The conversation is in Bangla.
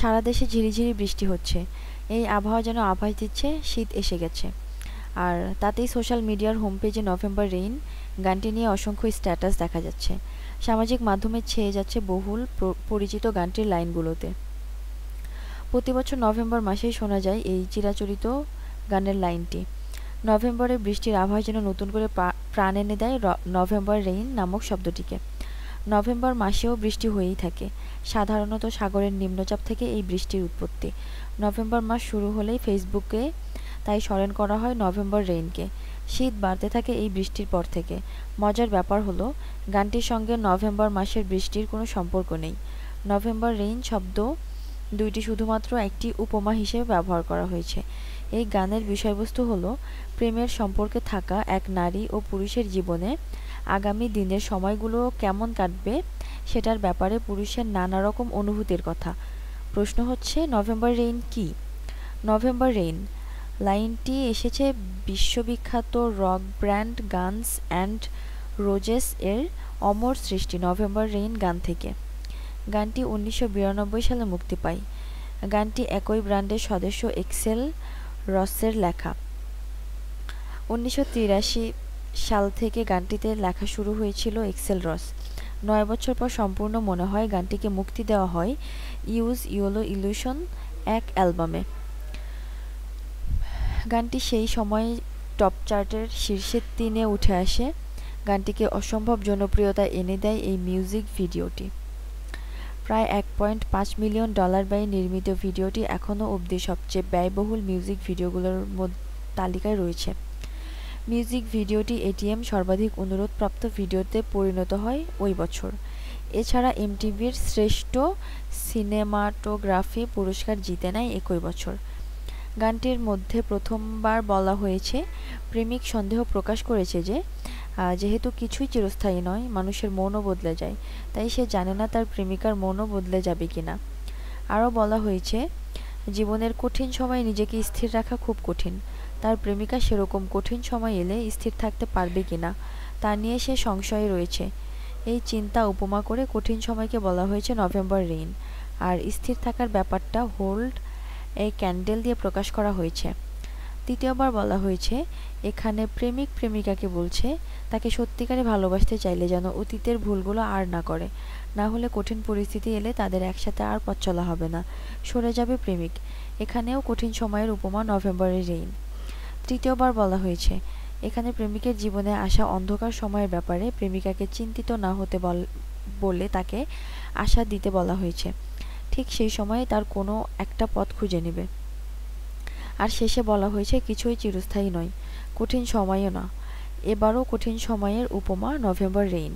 সারা দেশে ঝিরিঝিরি বৃষ্টি হচ্ছে। এই আবহাওয়া যেন আভাস দিচ্ছে শীত এসে গেছে। আর তাতেই সোশ্যাল মিডিয়ার হোম পেজে নভেম্বর রেইন গানটি নিয়ে অসংখ্য স্ট্যাটাস দেখা যাচ্ছে। সামাজিক মাধ্যমে ছেয়ে যাচ্ছে বহুল পরিচিত গানটির লাইনগুলোতে। প্রতি বছর নভেম্বর মাসেই শোনা যায় এই চিরাচরিত গানের লাইনটি। নভেম্বরে বৃষ্টির আবহাওয়া যেন নতুন করে প্রাণ এনে দেয় নভেম্বর রেইন নামক শব্দটিকে। নভেম্বর মাসেও বৃষ্টি হয়েই থাকে। সাধারণত সাগরের নিম্নচাপ থেকে এই বৃষ্টির উৎপত্তি। নভেম্বর মাস শুরু হলেই ফেসবুকে তাই স্মরণ করা হয় নভেম্বর রেইনকে। শীত বাড়তে থাকে এই বৃষ্টির পর থেকে। মজার ব্যাপার হলো, গানটির সঙ্গে নভেম্বর মাসের বৃষ্টির কোনো সম্পর্ক নেই। নভেম্বর রেইন শব্দ দুইটি শুধুমাত্র একটি উপমা হিসেবে ব্যবহার করা হয়েছে। এই গানের বিষয়বস্তু হলো প্রেমের সম্পর্কে থাকা এক নারী ও পুরুষের জীবনে আগামী দিনের সময়গুলো কেমন কাটবে সেটার ব্যাপারে পুরুষের নানা রকম অনুভূতির কথা। প্রশ্ন হচ্ছে, নভেম্বর রেইন কী? নভেম্বর রেইন লাইনটি এসেছে বিশ্ববিখ্যাত rock band guns and roses এর অমর সৃষ্টি নভেম্বর রেইন গান থেকে। গানটি ১৯৯২ সালে মুক্তি পায়। গানটি একই ব্যান্ডের সদস্য এক্সেল রসের লেখা। ১৯৮৩ সাল থেকে গানটিতে লেখা শুরু হয়েছিল এক্সেল রস। ৯ বছর পর সম্পূর্ণ মনে হয় গানটিকে মুক্তি দেওয়া হয় ইউজ ইয়োলো ইলিউশন এক অ্যালবামে। গানটি সেই সময়ে টপ চার্টের শীর্ষে ৩-এ উঠে আসে। গানটিকে অসম্ভব জনপ্রিয়তা এনে দেয় এই মিউজিক ভিডিওটি। প্রায় $১.৫ মিলিয়ন ব্যয়ে নির্মিত ভিডিওটি এখনও অবধি সবচেয়ে ব্যয়বহুল মিউজিক ভিডিওগুলোর তালিকায় রয়েছে। মিউজিক ভিডিওটি এটিএম সর্বাধিক অনুরোধপ্রাপ্ত ভিডিওতে পরিণত হয় ওই বছর। এছাড়া এমটিভির শ্রেষ্ঠ সিনেমাটোগ্রাফি পুরস্কার জিতে নেয় একই বছর। গানটির মধ্যে প্রথমবার বলা হয়েছে, প্রেমিক সন্দেহ প্রকাশ করেছে যে যেহেতু কিছুই চিরস্থায়ী নয়, মানুষের মনও বদলে যায়, তাই সে জানে না তার প্রেমিকার মনও বদলে যাবে কিনা। আরও বলা হয়েছে, জীবনের কঠিন সময়ে নিজেকে স্থির রাখা খুব কঠিন। তার প্রেমিকা সেরকম কঠিন সময় এলে স্থির থাকতে পারবে কিনা তা নিয়ে সে সংশয়ে রয়েছে। এই চিন্তা উপমা করে কঠিন সময়কে বলা হয়েছে নভেম্বর রেইন। আর স্থির থাকার ব্যাপারটা হোল্ড এই ক্যান্ডেল দিয়ে প্রকাশ করা হয়েছে। তৃতীয়বার বলা হয়েছে, এখানে প্রেমিক প্রেমিকাকে বলছে তাকে সত্যিকারে ভালোবাসতে চাইলে যেন অতীতের ভুলগুলো আর না করে, না হলে কঠিন পরিস্থিতি এলে তাদের একসাথে আর পথ চলা হবে না, সরে যাবে প্রেমিক। এখানেও কঠিন সময়ের উপমা নভেম্বরের রেইন। তৃতীয়বার বলা হয়েছে, এখানে প্রেমিকের জীবনে আসা অন্ধকার সময়ের ব্যাপারে প্রেমিকাকে চিন্তিত না হতে বলে তাকে আশা দিতে বলা হয়েছে। ঠিক সেই সময়ে তার কোনো একটা পথ খুঁজে নেবে। আর শেষে বলা হয়েছে, কিছুই চিরস্থায়ী নয়, কঠিন সময়ও না। এবারও কঠিন সময়ের উপমা নভেম্বর রেইন।